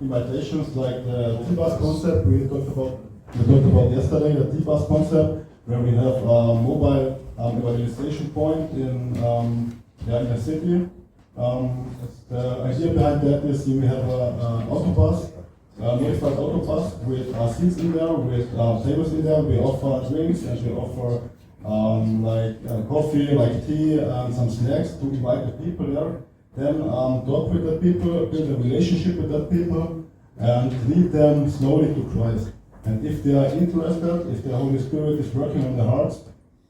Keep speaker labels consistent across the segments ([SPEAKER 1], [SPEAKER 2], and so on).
[SPEAKER 1] invitations like the T-bus concept we talked about yesterday, the T-bus concept, where we have a mobile evaluation point in the city. The idea behind that is you have an autobus, modified autobus with seats in there, with tables in there. We offer drinks and we offer coffee, like tea, and some snacks to invite the people there. Then talk with the people, build a relationship with the people, and lead them slowly to Christ. And if they are interested, if the Holy Spirit is working on their hearts,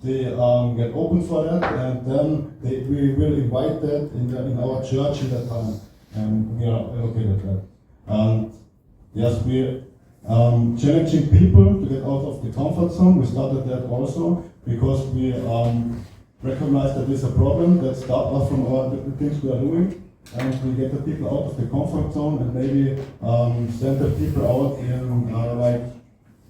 [SPEAKER 1] they get open for that, and then we will invite that in our church in that time, and we are allocated that. And yes, we challenging people to get out of the comfort zone. We started that also because we recognize that there's a problem that stops us from the things we are doing, and we get the people out of the comfort zone and maybe send the people out in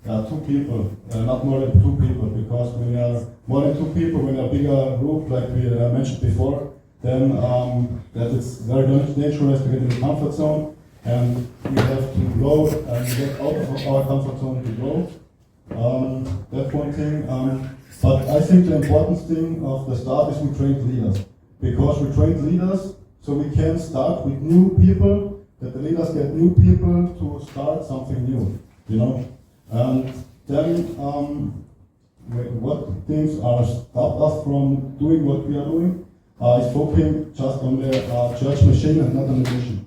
[SPEAKER 1] two people, not more than two people, because when you are more than two people, when you're a bigger group, like we mentioned before, then that it's very dangerous to get in the comfort zone, and we have to grow and get out of our comfort zone to grow. That's one thing. But I think the important thing of the start is we train leaders, because we train leaders so we can start with new people, that the leaders get new people to start something new, you know. And then what things are stop us from doing what we are doing is focusing just on the church machine and not on the mission.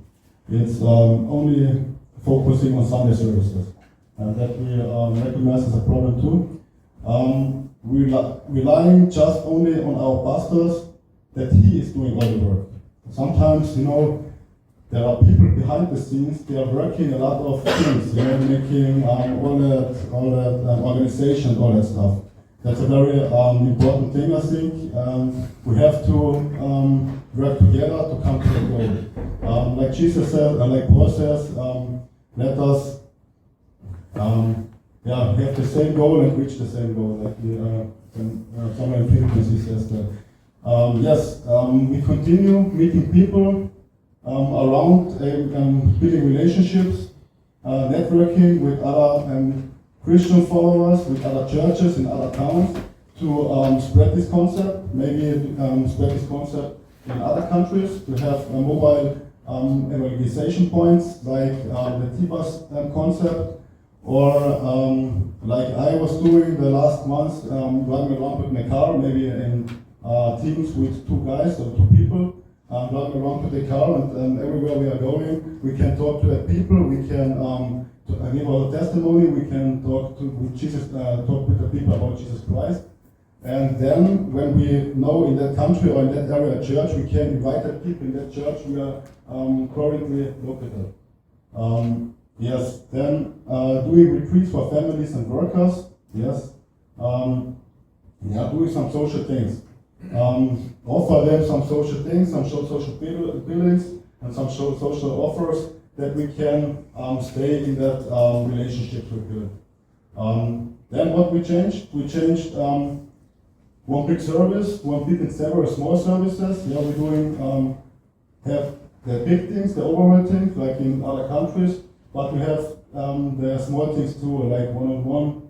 [SPEAKER 1] It's only focusing on Sunday services, and that we recognize as a problem too. Relying just only on our pastors, that he is doing all the work. Sometimes, you know, there are people behind the scenes, they are working a lot of things, they are making all that organization, all that stuff. That's a very important thing, I think. We have to work together to come to the goal. Like Jesus said, like Paul says, let us have the same goal and reach the same goal. Like somewhere in Philippines he says that. We continue meeting people around building relationships, networking with other Christian followers, with other churches in other towns to spread this concept, maybe spread this concept in other countries, to have mobile evangelization points like the T-bus concept, or like I was doing the last months, driving around with my car, maybe in teams with two guys or two people. Driving around with the car, and everywhere we are going, we can talk to the people, we can give our testimony, we can talk with Jesus, talk with the people about Jesus Christ. And then, when we know in that country or in that area a church, we can invite the people in that church we are currently located. Doing retreats for families and workers, yes. Doing some social things. Offer them some social things, some social buildings, and some social offers that we can stay in that relationship with them. Then what we changed? We changed one big service, one big and several small services. Yeah, we're doing have the big things, the overall things, like in other countries, but we have the small things too, like one-on-one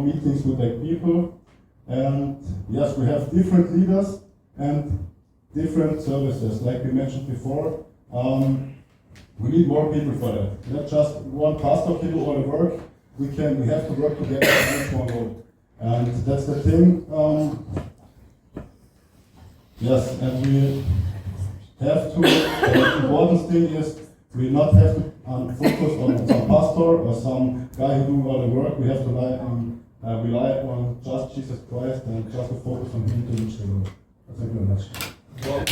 [SPEAKER 1] meetings with like people. And yes, we have different leaders and different services, like we mentioned before. We need more people for that. Not just one pastor can do all the work. We have to work together to reach one goal. And that's the thing. Yes, and we have to, the important thing is we not have to focus on some pastor or some guy who do all the work. We have to rely on just Jesus Christ and just to focus on him to reach the goal. Thank you very much.